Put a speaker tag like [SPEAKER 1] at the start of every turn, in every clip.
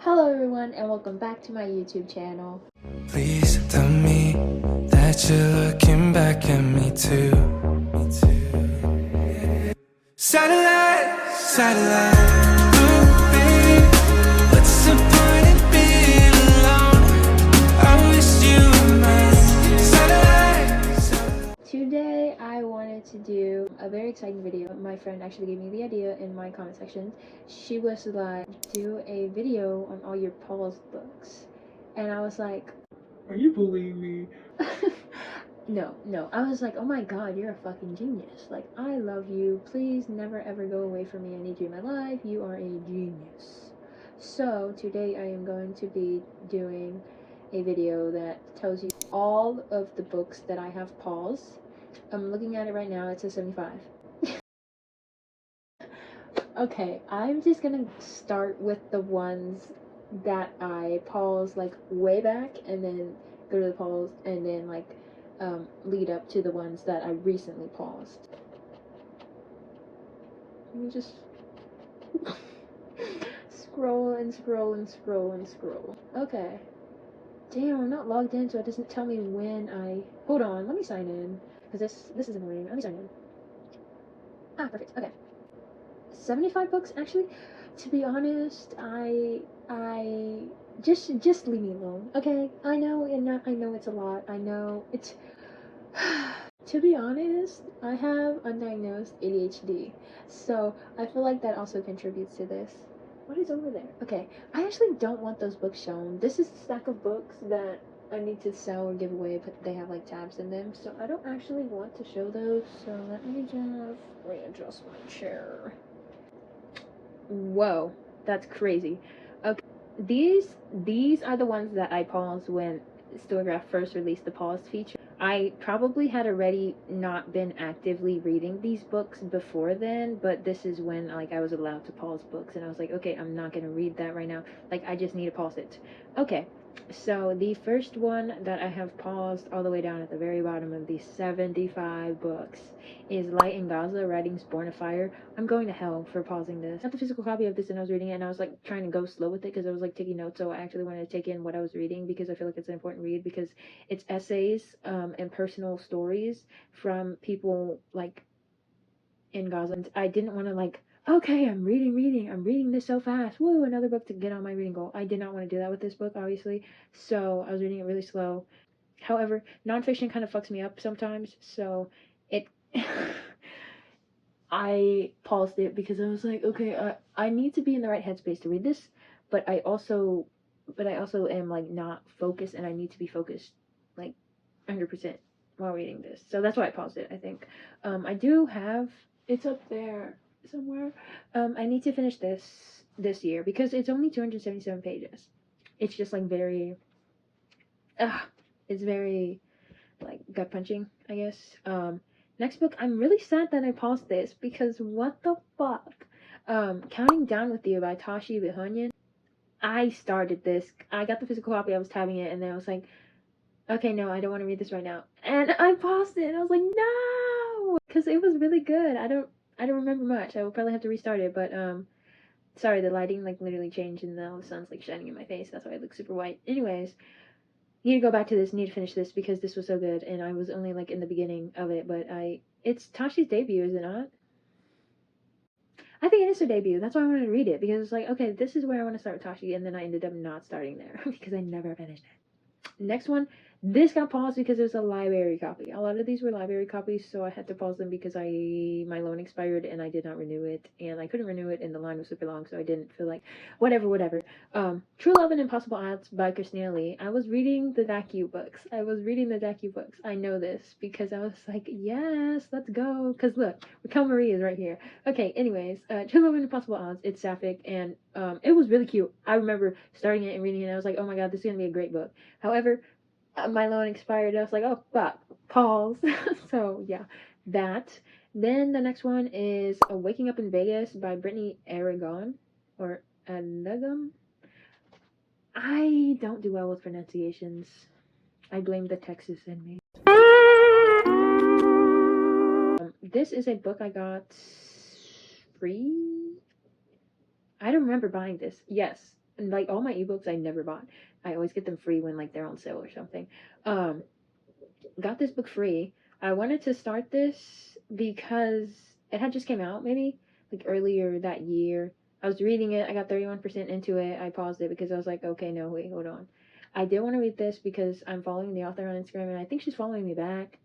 [SPEAKER 1] Hello everyone and welcome back to my YouTube channel.
[SPEAKER 2] Please tell me that you're looking back at me too. Satellite, satellite, ooh, baby, what's the point in being alone? I wish you were mine. Satellite, satellite.
[SPEAKER 1] Today I wanted to do a very exciting video. My friend actually gave me the idea in my comment section. She was like, do a video on all your Paul's books. And I was like,
[SPEAKER 3] Are you bullying me?
[SPEAKER 1] No. I was like, oh my god, you're a fucking genius. Like, I love you. Please never ever go away from me. I need you in my life. You are a genius. So today I am going to be doing a video that tells you all of the books that I have paused. I'm looking at it right now. It says 75. Okay, I'm just gonna start with the ones that I paused like way back and then go to the pause and then like lead up to the ones that I recently paused. Let me just scroll and scroll and scroll and scroll. Okay. Damn, I'm not logged in, so it doesn't tell me when I... Hold on, let me sign in. Because this is annoying. Let me sign in. Ah, perfect. Okay. 75 books, actually. To be honest, I just leave me alone, okay? I know it's a lot. I know it's... To be honest, I have undiagnosed ADHD, so I feel like that also contributes to this. What is over there? Okay, I actually don't want those books shown. This is a stack of books that I need to sell or give away, but they have like tabs in them, so I don't actually want to show those. So let me just readjust my chair. Whoa, that's crazy. Okay, these are the ones that I paused when Storygraph first released the pause feature. I probably had already not been actively reading these books before then, but this is when like I was allowed to pause books, and I was like, okay, I'm not gonna read that right now. Like, I just need to pause it. Okay, so the first one that I have paused all the way down at the very bottom of these 75 books is Light in Gaza, Writings Born of Fire. I'm going to hell for pausing this. I got the physical copy of this and I was reading it, and I was like trying to go slow with it because I was like taking notes, so I actually wanted to take in what I was reading because I feel like it's an important read because it's essays and personal stories from people like in Gaza. And I didn't want to like, okay, I'm reading this so fast, woo, another book to get on my reading goal. I did not want to do that with this book, obviously, so I was reading it really slow. However, nonfiction kind of fucks me up sometimes, so it I paused it because I was like, okay, I need to be in the right headspace to read this, but I also am like not focused, and I need to be focused like 100% while reading this. So that's why I paused it, I think. I do have, it's up there somewhere. I need to finish this year because it's only 277 pages. It's just like very, it's very like gut punching, I guess. Next book, I'm really sad that I paused this because what the fuck? Counting Down with You by Tashie, Bhuiyan. I started this. I got the physical copy. I was tabbing it, and then I was like, okay, no, I don't want to read this right now. And I paused it, and I was like, no, because it was really good. I don't remember much. I will probably have to restart it, but sorry, the lighting like literally changed, and now the sun's like shining in my face. That's why I look super white. Anyways, need to go back to this, need to finish this because this was so good, and I was only like in the beginning of it, but it's Tashie's debut, is it not? I think it is her debut. That's why I wanted to read it, because it's like, okay, this is where I want to start with Tashie, and then I ended up not starting there because I never finished it. Next one, this got paused because it was a library copy. A lot of these were library copies, so I had to pause them because my loan expired and I did not renew it, and I couldn't renew it, and the line was super long, so I didn't feel like whatever. True Love and Impossible Odds by Christina Lee. I was reading the Dacu books. I know this because I was like, yes, let's go. Because look, Raquel Marie is right here. Okay, anyways, True Love and Impossible Odds. It's sapphic, and it was really cute. I remember starting it and reading it, and I was like, oh my god, this is gonna be a great book. However, my loan expired. I was like, oh fuck, pause. So yeah, that. Then the next one is Waking Up in Vegas by Brittany Arreguin or Arreguin. I don't do well with pronunciations. I blame the Texas in me. This is a book I got free. I don't remember buying this. Yes, And like all my ebooks I never bought. I always get them free when like they're on sale or something. Got this book free. I wanted to start this because it had just came out maybe like earlier that year. I was reading it. I got 31% into it. I paused it because I was like, okay, no, wait, hold on. I did want to read this because I'm following the author on Instagram and I think she's following me back.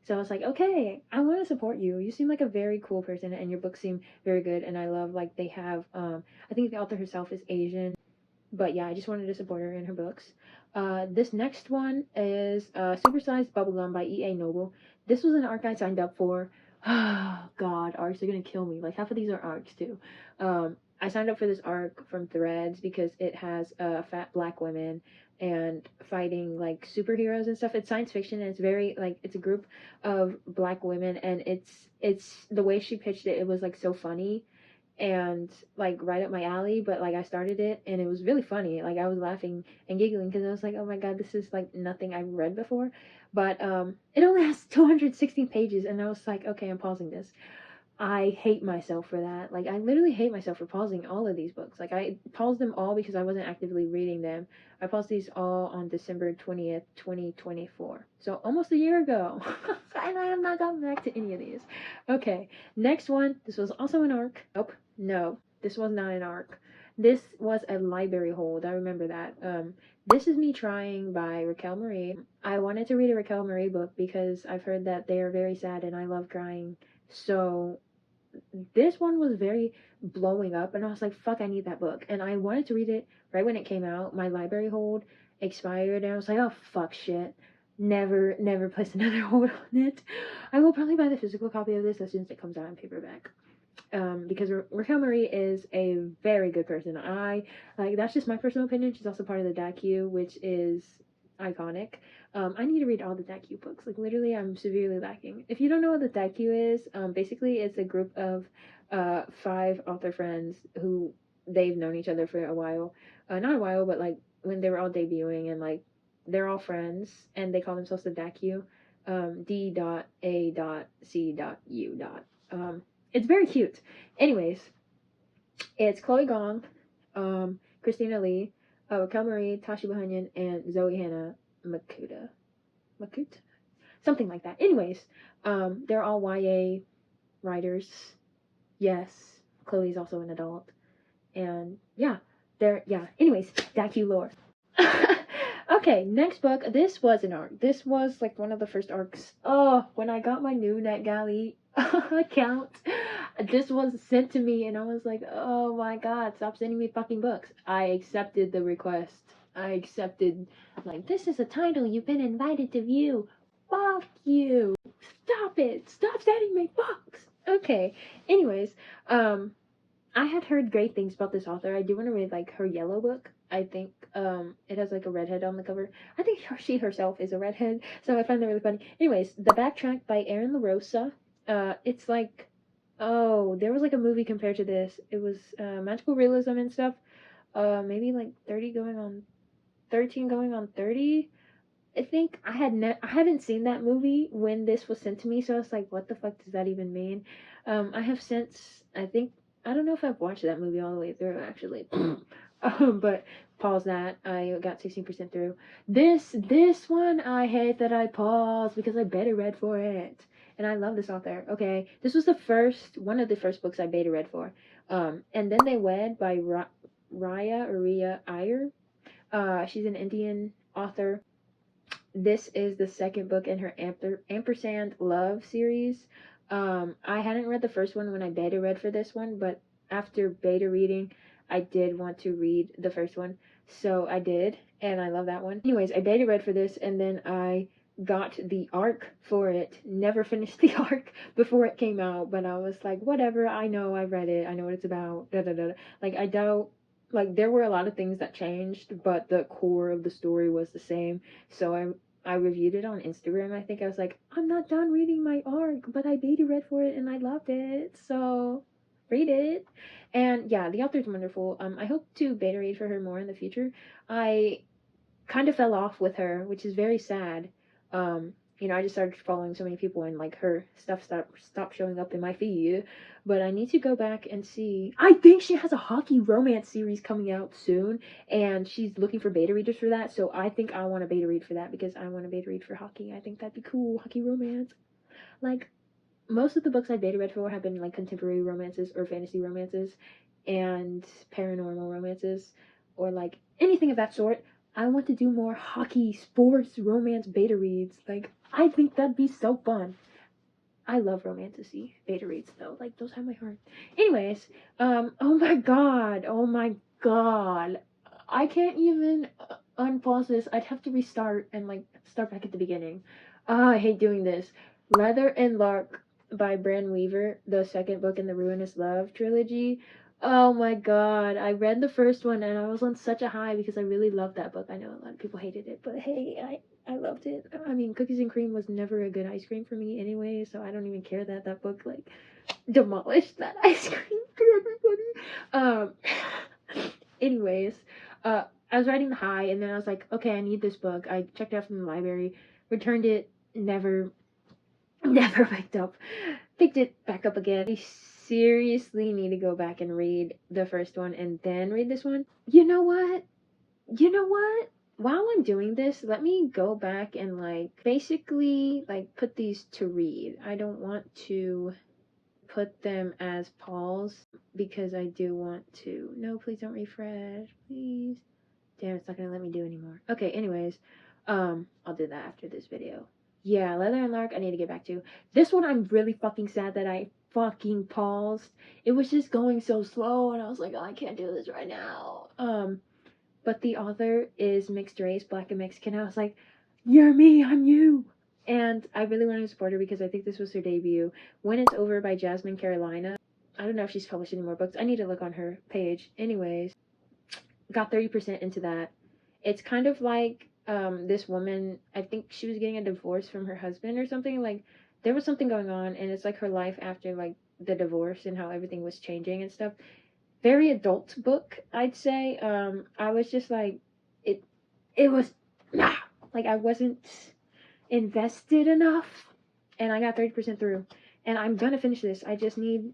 [SPEAKER 1] So I was like, okay, I want to support you. You seem like a very cool person and your books seem very good. And I love like they have, I think the author herself is Asian. But yeah, I just wanted to support her in her books. This next one is Supersized Bubblegum by E.A. Noble. This was an arc I signed up for. Oh, God, arcs are gonna kill me. Like, half of these are arcs, too. I signed up for this arc from Threads because it has fat black women and fighting, like, superheroes and stuff. It's science fiction, and it's very, like, it's a group of black women, and it's the way she pitched it, it was, like, so funny and like right up my alley. But like I started it and it was really funny. Like I was laughing and giggling because I was like, oh my god, this is like nothing I've read before. But it only has 216 pages and I was like, okay, I'm pausing this. I hate myself for that. Like I literally hate myself for pausing all of these books. Like I paused them all because I wasn't actively reading them. I paused these all on December 20th, 2024. So almost a year ago. And I have not gotten back to any of these. Okay, next one. This was also an arc. Nope. No, this was not an arc. This was a library hold. I remember that. This is Me Trying by Racquel Marie. I wanted to read a Racquel Marie book because I've heard that they are very sad and I love crying. So this one was very blowing up and I was like, fuck, I need that book. And I wanted to read it right when it came out. My library hold expired and I was like, oh fuck shit. Never place another hold on it. I will probably buy the physical copy of this as soon as it comes out in paperback. Because Racquel Marie is a very good person. I like that's just my personal opinion. She's also part of the DACU, which is iconic. I need to read all the DACU books. Like literally, I'm severely lacking. If you don't know what the DACU is, basically it's a group of 5 author friends who they've known each other for a while. Not a while, but like when they were all debuting and like they're all friends and they call themselves the DACU. D.A.C.U. It's very cute. Anyways, it's Chloe Gong, Christina Lee, Racquel Marie, Tashie Bhuiyan, and Zoe Hannah Makut, something like that. Anyways, they're all YA writers. Yes, Chloe's also an adult, and Anyways, DACU lore. Okay, next book. This was an arc. This was like one of the first arcs. Oh, when I got my new NetGalley account, this was sent to me and I was like, oh my god, stop sending me fucking books. I accepted the request. I accepted, like, this is a title you've been invited to view. Fuck you. Stop it. Stop sending me books. Okay. Anyways, I had heard great things about this author. I do want to read like her yellow book. I think it has like a redhead on the cover. I think she herself is a redhead, so I find that really funny. Anyways, The Backtrack by Erin Rosa. It's like, oh, there was like a movie compared to this. It was magical realism and stuff. Maybe like 13 going on 30. I think I hadn't seen that movie when this was sent to me, so I was like, what the fuck does that even mean? I have since, I don't know if I've watched that movie all the way through actually. But pause that. I got 16% through. This one I hate that I paused because I beta read for it. And I love this author. Okay. This was one of the first books I beta read for. And Then They Wed by Riya Iyer. She's an Indian author. This is the second book in her Ampersand Love series. I hadn't read the first one when I beta read for this one, but after beta reading, I did want to read the first one, so I did, and I love that one. Anyways, I beta read for this, and then I got the arc for it. Never finished the arc before it came out, but I was like, whatever, I know, I read it, I know what it's about, da da da. Like, I doubt, like, there were a lot of things that changed, but the core of the story was the same, so I reviewed it on Instagram. I think I was like, I'm not done reading my arc, but I beta read for it, and I loved it, so read it. And yeah, the author's wonderful. I hope to beta read for her more in the future. I kind of fell off with her, which is very sad. I just started following so many people and like her stuff stopped showing up in my feed. But I need to go back and see. I think she has a hockey romance series coming out soon, and she's looking for beta readers for that. So I think I want to beta read for that because I want to beta read for hockey. I think that'd be cool. Hockey romance. Like, most of the books I beta read for have been like contemporary romances or fantasy romances and paranormal romances or like anything of that sort. I want to do more hockey, sports, romance beta reads. Like, I think that'd be so fun. I love romantic-y beta reads though. Like, those have my heart. Anyways, oh my god. I can't even unpause this. I'd have to restart and like start back at the beginning. I hate doing this. Leather and Lark by Brynne Weaver, the second book in the Ruinous Love trilogy. Oh my god, I read the first one and I was on such a high because I really loved that book. I know a lot of people hated it, but hey, I loved it. I mean, cookies and cream was never a good ice cream for me anyway, so I don't even care that that book like demolished that ice cream for everybody. Anyways, I was writing the high and then I was like, okay, I need this book. I checked it out from the library, returned it, never picked it back up again. I seriously need to go back and read the first one and then read this one. You know what? While I'm doing this, let me go back and like basically like put these to read. I don't want to put them as pause because I do want to. No, please don't refresh, please. Damn, it's not gonna let me do anymore. Okay, anyways, I'll do that after this video. Yeah, Leather and Lark, I need to get back to. This one, I'm really fucking sad that I fucking paused. It was just going so slow, and I was like, oh, I can't do this right now. But the author is mixed race, black and Mexican. I was like, you're me, I'm you. And I really wanted to support her because I think this was her debut. When It's Over by Jasmine Carolina. I don't know if she's published any more books. I need to look on her page. Anyways, got 30% into that. It's kind of like this woman, I think she was getting a divorce from her husband or something. Like, there was something going on, and it's like her life after like the divorce and how everything was changing and stuff. Very adult book, I'd say. I was just like, it was like I wasn't invested enough, and I got 30% through, and I'm gonna finish this. I just need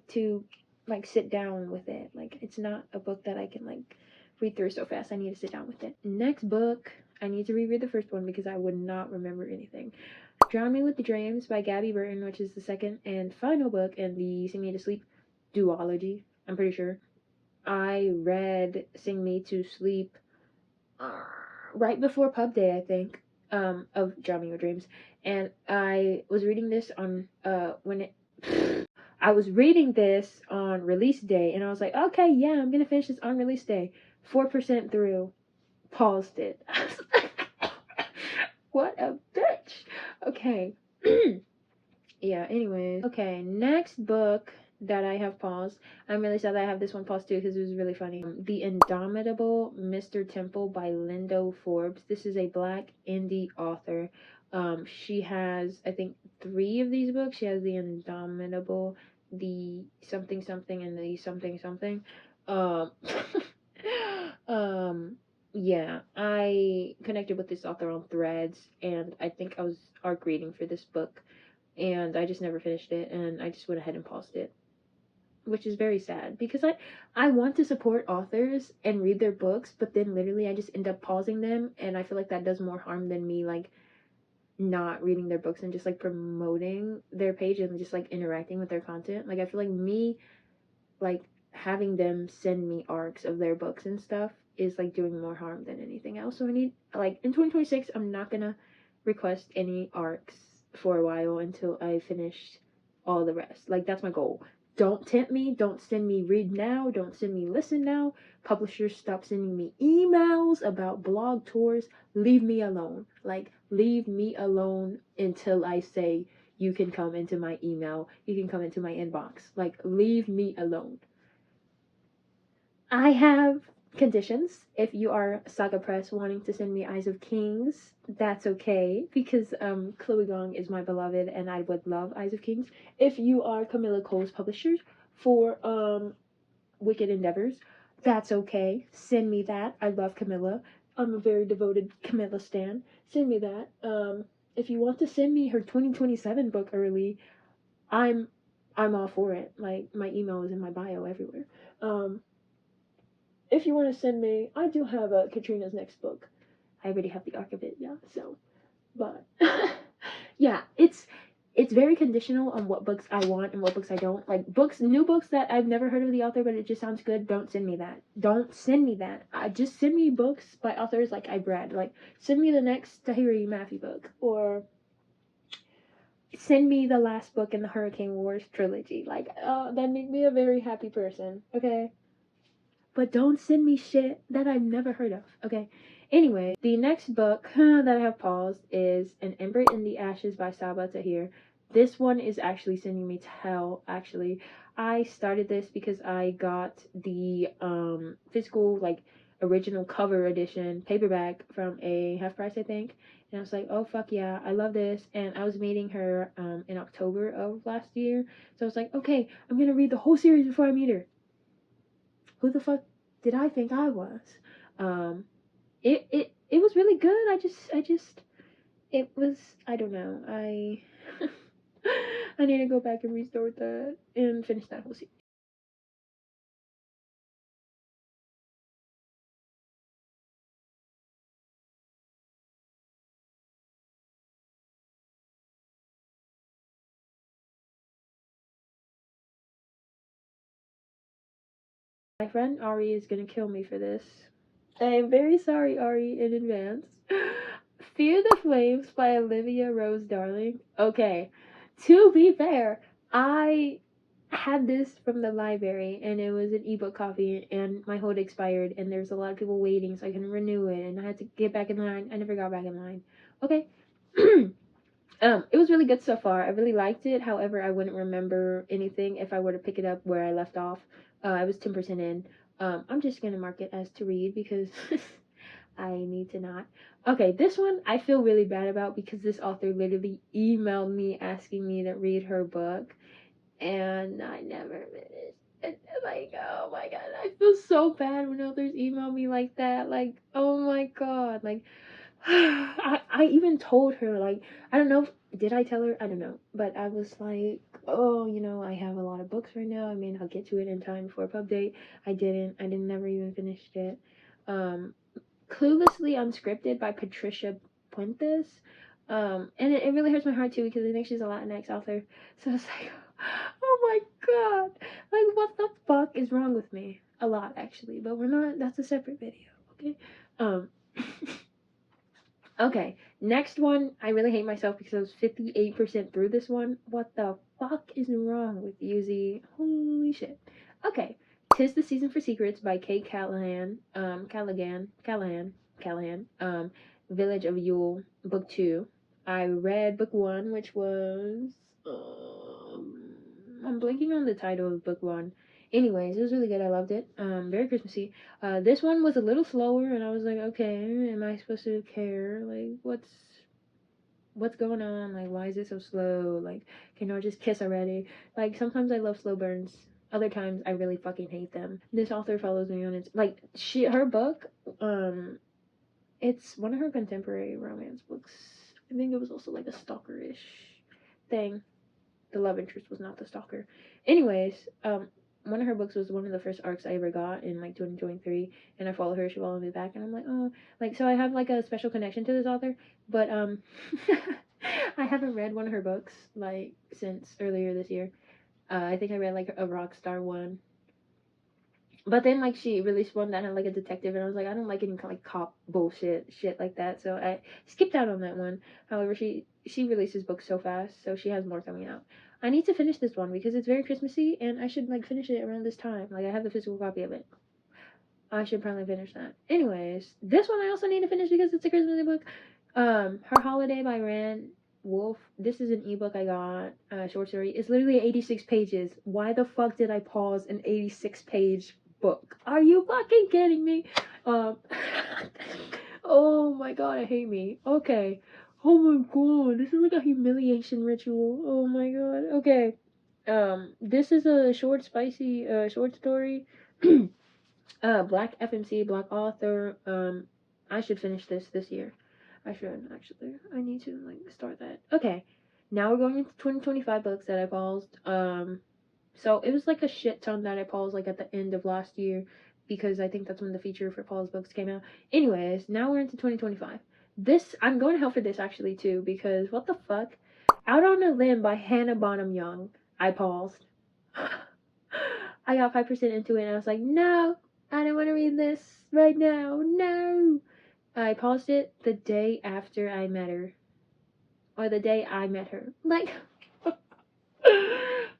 [SPEAKER 1] to like sit down with it. Like, it's not a book that I can like read through so fast. I need to sit down with it. Next book, I need to reread the first one because I would not remember anything. Drown Me with the Dreams by Gabi Burton, which is the second and final book in the Sing Me to Sleep duology, I'm pretty sure. I read Sing Me to Sleep right before pub day, I think, of Drown Me with Dreams. And I was reading this on, I was reading this on release day, and I was like, okay, yeah, I'm gonna finish this on release day. 4% through, paused it. What a bitch. Okay. Yeah, anyways. Okay, next book that I have paused. I'm really sad that I have this one paused too because it was really funny. The Indomitable Mr. Temple by Lindo Forbes. This is a black indie author. She has, I think, 3 of these books. She has the Indomitable, the something something, and the something something. Yeah, I connected with this author on Threads, and I think I was arc reading for this book, and I just never finished it, and I just went ahead and paused it, which is very sad because I want to support authors and read their books, but then literally I just end up pausing them, and I feel like that does more harm than me like not reading their books and just like promoting their page and just like interacting with their content. Like, I feel like me like having them send me arcs of their books and stuff is like doing more harm than anything else. So I need, like, in 2026 I'm not gonna request any arcs for a while until I finish all the rest. Like, that's my goal. Don't tempt me, don't send me read now, don't send me listen now. Publishers, stop sending me emails about blog tours. Leave me alone. Like, leave me alone until I say you can come into my email, you can come into my inbox. Like, leave me alone. I have conditions. If you are Saga Press wanting to send me Eyes of Kings, that's okay, because Callaghan is my beloved and I would love Eyes of Kings. If you are Camilla Cole's publishers for Wicked Endeavors, that's okay. Send me that. I love Camilla. I'm a very devoted Camilla stan. Send me that. if you want to send me her 2027 book early, I'm all for it. Like, my email is in my bio everywhere. If you want to send me, I do have Katrina's next book. I already have the arc of it, yeah. So, but yeah, it's very conditional on what books I want and what books I don't. Like, new books that I've never heard of the author, but it just sounds good. Don't send me that. Don't send me that. Just send me books by authors like I've read. Like, send me the next Tahir Matthew book, or send me the last book in the Hurricane Wars trilogy. Like, that make me a very happy person. Okay. But don't send me shit that I've never heard of, okay? Anyway, the next book that I have paused is An Ember in the Ashes by Sabaa Tahir. This one is actually sending me to hell, actually. I started this because I got the physical, like, original cover edition paperback from a half price, I think. And I was like, oh, fuck yeah, I love this. And I was meeting her in October of last year. So I was like, okay, I'm going to read the whole series before I meet her. Who the fuck did I think I was? It was really good. I just it was, I don't know. I I need to go back and restart that and finish that whole series. My friend Ari is gonna kill me for this. I am very sorry, Ari, in advance. Fear the Flames by Olivia Rose Darling. Okay, to be fair, I had this from the library, and it was an ebook copy, and my hold expired, and there was a lot of people waiting, so I couldn't renew it, and I had to get back in line. I never got back in line. Okay. It was really good so far. I really liked it. However, I wouldn't remember anything if I were to pick it up where I left off. I was 10% in. I'm just gonna mark it as to read because I need to not. Okay, this one I feel really bad about because this author literally emailed me asking me to read her book, and I never finished. Like, oh my god, I feel so bad when authors email me like that. Like, oh my god, like. I even told her, like, I don't know, did I tell her? I don't know, but I was like, oh, I have a lot of books right now. I mean, I'll get to it in time for a pub date. I never even finished it. Cluelessly Unscripted by Patricia Puentes. And it really hurts my heart too because I think she's a Latinx author. So it's like, oh my god, like, what the fuck is wrong with me? A lot, actually, but that's a separate video, okay? Okay, next one. I really hate myself because I was 58% through this one. What the fuck is wrong with you, Z? Holy shit. Okay, 'Tis the Season for Secrets by Kate Callaghan. Callaghan. Village of Yule, book 2. I read book 1, which was I'm blanking on the title of book 1. Anyways, it was really good. I loved it. Very Christmassy. This one was a little slower, and I was like, okay, am I supposed to care? Like, what's going on? Like, why is it so slow? Like, can I just kiss already? Like, sometimes I love slow burns. Other times, I really fucking hate them. This author follows me on it. Like, her book, it's one of her contemporary romance books. I think it was also like a stalker-ish thing. The love interest was not the stalker. Anyways, one of her books was one of the first arcs I ever got in like 2023, and I follow her, she followed me back, and I'm like, oh, like, so I have like a special connection to this author, but I haven't read one of her books like since earlier this year. I think I read like a Rockstar one, but then like she released one that had like a detective, and I was like, I don't like any kind of like cop bullshit shit like that, so I skipped out on that one. However, she releases books so fast, so she has more coming out. I need to finish this one because it's very Christmassy, and I should like finish it around this time. Like, I have the physical copy of it. I should probably finish that. Anyways, this one I also need to finish because it's a Christmassy book. Her Holiday by Rand Wolf. This is an ebook I got. Short story. It's literally 86 pages. Why the fuck did I pause an 86-page book? Are you fucking kidding me? Oh my god, I hate me. Okay. Oh my god, this is like a humiliation ritual. Oh my god. Okay. This is a short, spicy, short story. Black FMC, Black author. I should finish this year. I should, actually. I need to, like, start that. Okay. Now we're going into 2025 books that I paused. So it was, like, a shit ton that I paused, like, at the end of last year. Because I think that's when the feature for Paul's books came out. Anyways, now we're into 2025. This, I'm going to hell for this, actually, too. Because, what the fuck? Out on a Limb by Hannah Bonham Young. I paused. I got 5% into it, and I was like, no, I don't want to read this right now. No. I paused it the day after I met her. Or the day I met her. Like,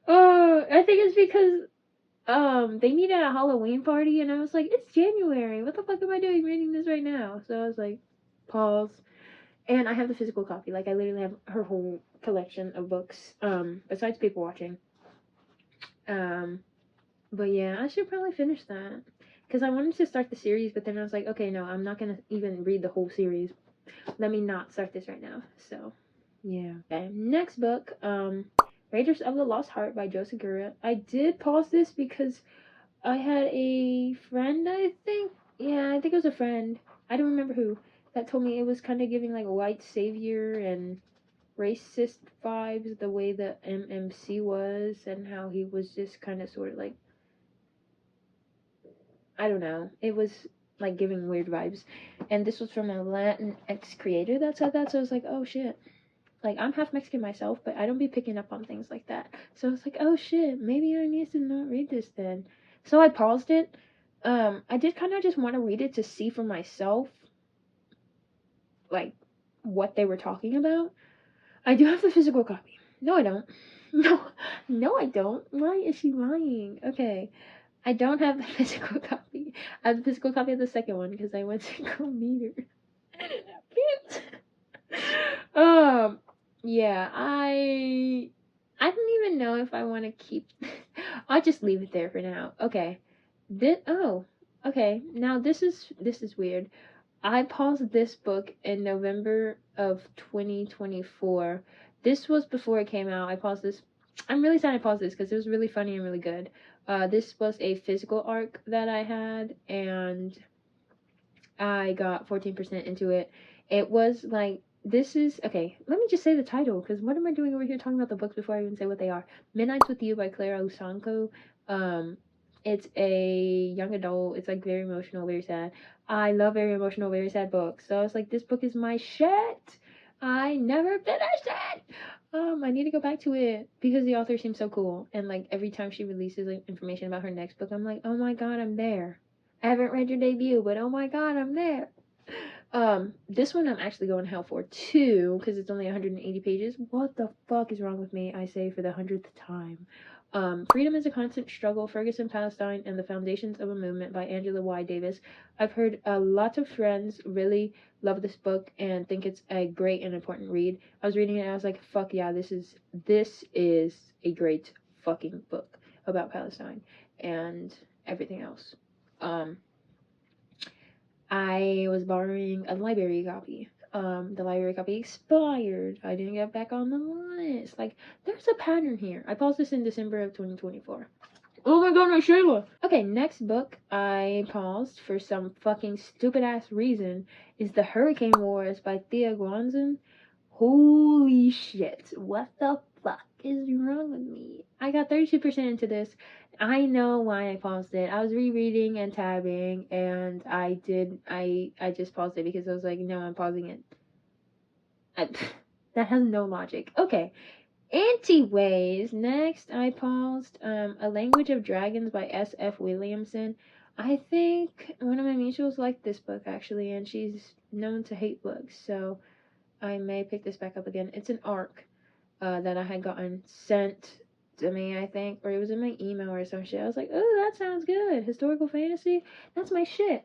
[SPEAKER 1] oh, I think it's because, they meet at a Halloween party, and I was like, it's January. What the fuck am I doing reading this right now? So I was like, pause. And I have the physical copy. Like, I literally have her whole collection of books, besides People Watching. But yeah, I should probably finish that. Because I wanted to start the series, but then I was like, okay, no, I'm not going to even read the whole series. Let me not start this right now. So, yeah. Okay, next book, Raiders of the Lost Heart by Joe Segura. I did pause this because I had a friend, I think. Yeah, I think it was a friend. I don't remember who. That told me it was kind of giving, like, white savior and racist vibes the way the MMC was, and how he was just kind of sort of like, I don't know, it was like giving weird vibes. And this was from a Latinx creator that said that, so I was like, oh shit. Like, I'm half Mexican myself, but I don't be picking up on things like that. So I was like, oh shit, maybe I need to not read this then. So I paused it. I did kind of just want to read it to see for myself, like, what they were talking about. I do have the physical copy. No, I don't. No, I don't. Why is she lying? Okay. I don't have the physical copy. I have the physical copy of the second one because I went to go meet her. Yeah, I don't even know if I want to keep. I'll just leave it there for now. Okay. Okay. Now this is weird. I paused this book in November of 2024. This was before it came out. I paused this. I'm really sad I paused this because it was really funny and really good. This was a physical arc that I had, and I got 14% into it. It was like, this is, okay, let me just say the title, because what am I doing over here talking about the books before I even say what they are? Midnights with You by Clara Lusanko. It's a young adult. It's like very emotional, very sad. I love very emotional, very sad books. So I was like, this book is my shit. I never finished it. I need to go back to it because the author seems so cool. And like every time she releases like information about her next book, I'm like, oh my god, I'm there. I haven't read your debut, but oh my god, I'm there. This one I'm actually going to hell for too, because it's only 180 pages. What the fuck is wrong with me? I say for the 100th time. Freedom is a Constant Struggle, Ferguson, Palestine, and the Foundations of a Movement by Angela Y. Davis. I've heard a lot of friends really love this book and think it's a great and important read. I was reading it and I was like, fuck yeah, this is a great fucking book about Palestine and everything else. I was borrowing a library copy. The library copy expired. I didn't get back on the list. Like, there's a pattern here. I paused this in December of 2024. Oh my god, my Shayla! Okay, next book I paused for some fucking stupid ass reason is The Hurricane Wars by Thea Guanzin. Holy shit. What the fuck is wrong with me? I got 32% into this. I know why I paused it. I was rereading and tabbing, and I just paused it because I was like, no, I'm pausing it. That has no logic. Okay. Anyways, next I paused A Language of Dragons by S.F. Williamson. I think one of my mutuals liked this book, actually, and she's known to hate books, so I may pick this back up again. It's an arc that I had gotten sent to me, I think, or it was in my email or some shit. I was like, oh, that sounds good. Historical fantasy? That's my shit.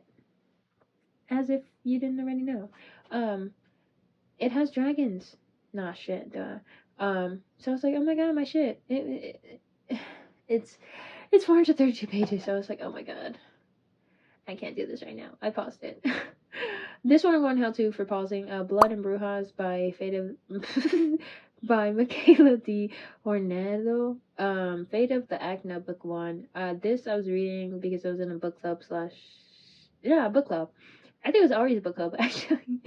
[SPEAKER 1] As if you didn't already know. It has dragons. Nah, shit, duh. So I was like, oh my god, my shit. It's 432 pages, so I was like, oh my god. I can't do this right now. I paused it. This one I'm going hell to for pausing. Blood and Brujas by by Michaela D. Hornado. Fate of the Acna, book 1. This I was reading because I was in a book club book club. I think it was Ari's book club actually.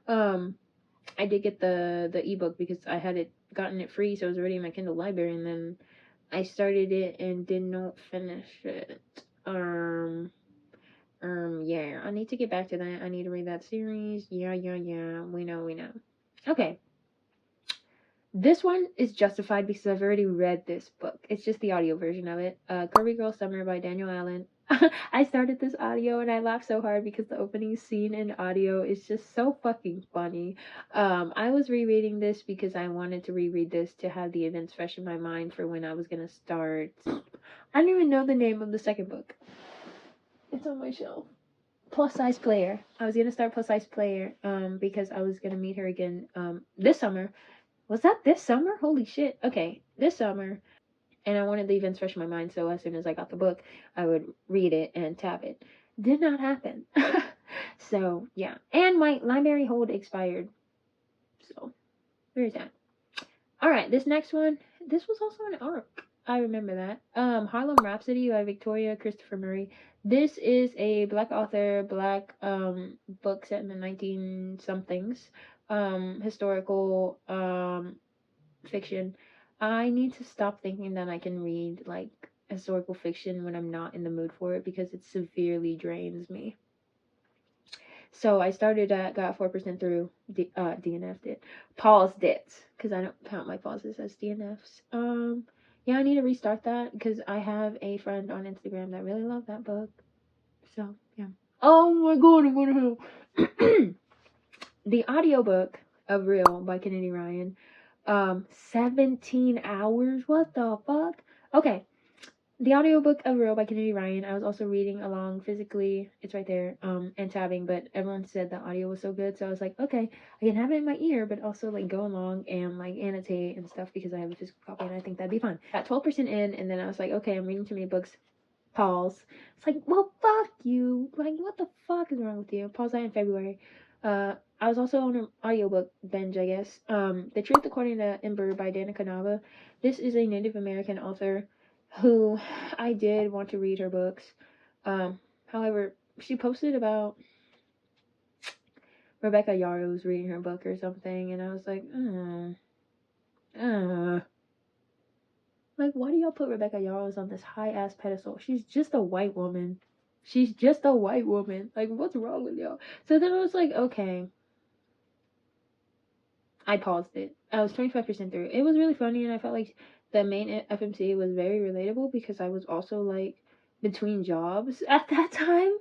[SPEAKER 1] I did get the ebook because I had gotten it free, so it was already in my Kindle library, and then I started it and did not finish it. Yeah, I need to get back to that. I need to read that series. Yeah. We know. Okay. This one is justified because I've already read this book. It's just the audio version of it. Curvy Girl Summer by Daniel Allen. I started this audio and I laughed so hard because the opening scene in audio is just so fucking funny. I was rereading this because I wanted to reread this to have the events fresh in my mind for when I was gonna start. I don't even know the name of the second book. It's on my shelf. Plus Size Player. I was gonna start Plus Size Player because I was gonna meet her again this summer. Was that this summer? Holy shit. Okay, this summer. And I wanted the events fresh in my mind, so as soon as I got the book, I would read it and tab it. Did not happen. So, yeah. And my library hold expired. So, there's that. Alright, this next one. This was also an arc. I remember that. Harlem Rhapsody by Victoria Christopher Murray. This is a black author, black book set in the 19-somethings. Historical fiction. I need to stop thinking that I can read like historical fiction when I'm not in the mood for it because it severely drains me. So I started at got 4% through, DNF'd it, paused it because I don't count my pauses as DNFs. Yeah, I need to restart that because I have a friend on Instagram that really loved that book. So yeah. Oh my god, I'm going to hell. The audiobook of Real by Kennedy Ryan. 17 hours. What the fuck? Okay. The audiobook of Real by Kennedy Ryan. I was also reading along physically. It's right there. And tabbing, but everyone said the audio was so good, so I was like, okay, I can have it in my ear, but also like go along and like annotate and stuff because I have a physical copy and I think that'd be fun. Got 12% in, and then I was like, okay, I'm reading too many books. Pause. It's like, well, fuck you. Like, what the fuck is wrong with you? Pause that in February. I was also on an audiobook binge, I guess. The Truth According to Ember by Danica Nava. This is a Native American author who I did want to read her books. However, she posted about Rebecca Yarrow's reading her book or something, and I was like, like, why do y'all put Rebecca Yarros on this high-ass pedestal? She's just a white woman. She's just a white woman. Like, what's wrong with y'all? So then I was like, okay. I paused it. I was 25% through. It was really funny, and I felt like the main FMC was very relatable because I was also, like, between jobs at that time.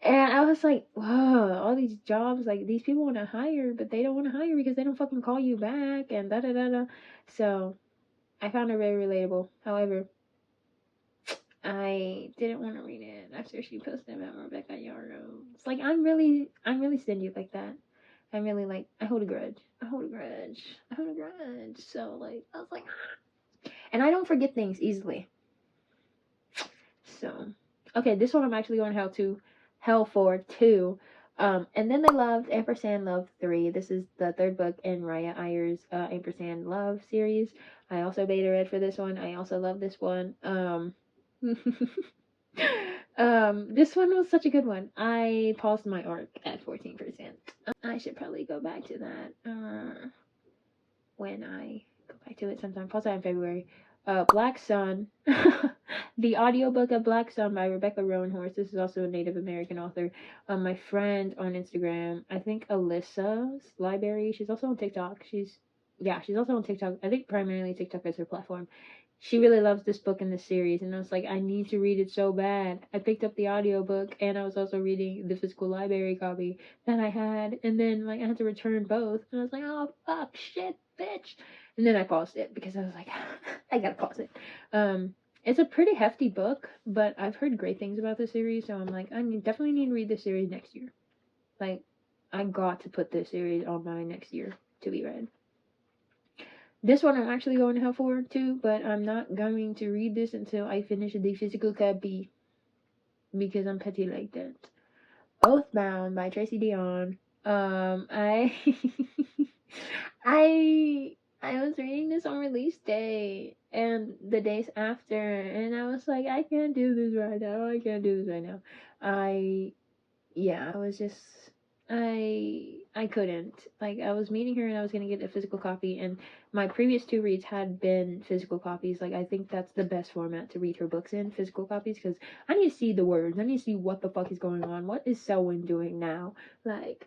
[SPEAKER 1] And I was like, whoa, all these jobs, like, these people want to hire, but they don't want to hire because they don't fucking call you back, and da-da-da-da. So I found her very relatable. However, I didn't want to read it after she posted about Rebecca Yarrow. It's like, I'm really stingy like that. I'm really like, I hold a grudge. So, like, I was like, ah. And I don't forget things easily. So, okay, this one I'm actually going hell for too. And then they loved Ampersand Love 3. This is the third book in Riya Iyer's Ampersand Love series. I also beta read for this one. I also love this one. This one was such a good one. I paused my arc at 14%. I should probably go back to that when I go back to it sometime. Pause that in February. Black Sun. The audiobook of Black Sun by Rebecca Roanhorse. This is also a Native American author. My friend on Instagram, I think Alyssa's Library. She's also on TikTok. She's also on TikTok. I think primarily TikTok is her platform. She really loves this book in this series, and I was like, I need to read it so bad. I picked up the audiobook, and I was also reading the physical library copy that I had, and then like I had to return both, and I was like, oh fuck, shit, bitch. And then I paused it because I was like, I gotta pause it. It's a pretty hefty book, but I've heard great things about the series, so I'm like, definitely need to read this series next year. Like, I got to put this series on my next year to be read. This one I'm actually going to hell for too, but I'm not going to read this until I finish the physical copy because I'm petty like that. Oathbound by Tracy Dion. I was reading this on release day and the days after, and I was like, I can't do this right now. I was just I couldn't. Like, I was meeting her and I was gonna get a physical copy, and my previous 2 reads had been physical copies. Like, I think that's the best format to read her books in, physical copies, because I need to see the words. I need to see what the fuck is going on. What is Selwyn doing now? Like,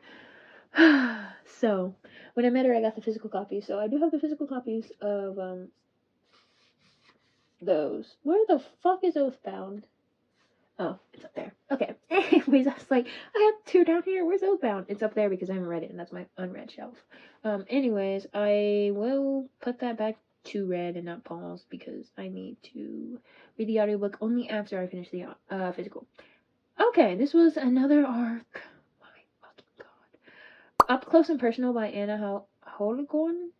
[SPEAKER 1] so when I met her, I got the physical copies. So I do have the physical copies of those. Where the fuck is Oathbound? Oh, it's up there. Okay. Anyways, I was like, I have 2 down here. Where's Oathbound? It's up there because I haven't read it, and that's my unread shelf. Anyways, I will put that back to read and not pause because I need to read the audiobook only after I finish the physical. Okay, this was another arc. My fucking god. Up Close and Personal by Anna Holgren,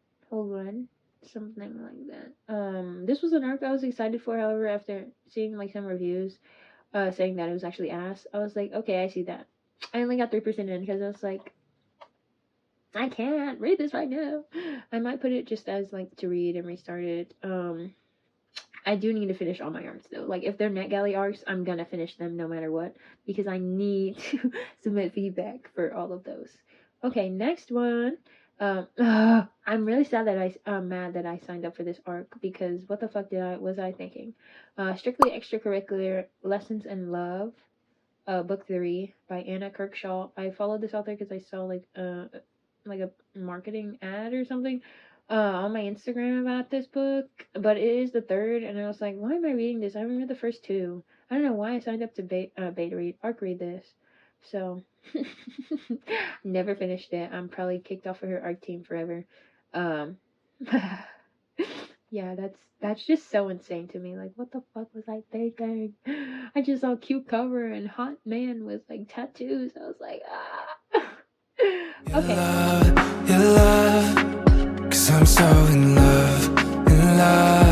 [SPEAKER 1] something like that. This was an arc I was excited for. However, after seeing like some reviews saying that it was actually ass, I was like, okay, I see that. I only got 3% in because I was like, I can't read this right now. I might put it just as like to read and restart it. I do need to finish all my arcs though. Like, if they're NetGalley arcs, I'm gonna finish them no matter what because I need to submit feedback for all of those. Okay, next one. I'm really sad that I'm mad that I signed up for this arc because what the fuck was I thinking? Strictly Extracurricular Lessons in Love, book 3 by Anna Kirkshaw. I followed this author because I saw like a marketing ad or something on my Instagram about this book, but it is the 3rd, and I was like, why am I reading this? I haven't read the first 2. I don't know why I signed up to beta read this. So never finished it. I'm probably kicked off of her arc team forever. Yeah, that's just so insane to me. Like, what the fuck was I thinking? I just saw cute cover and hot man with like tattoos. I was like, ah. Okay.
[SPEAKER 2] Your love, 'cause I'm so in love, in love.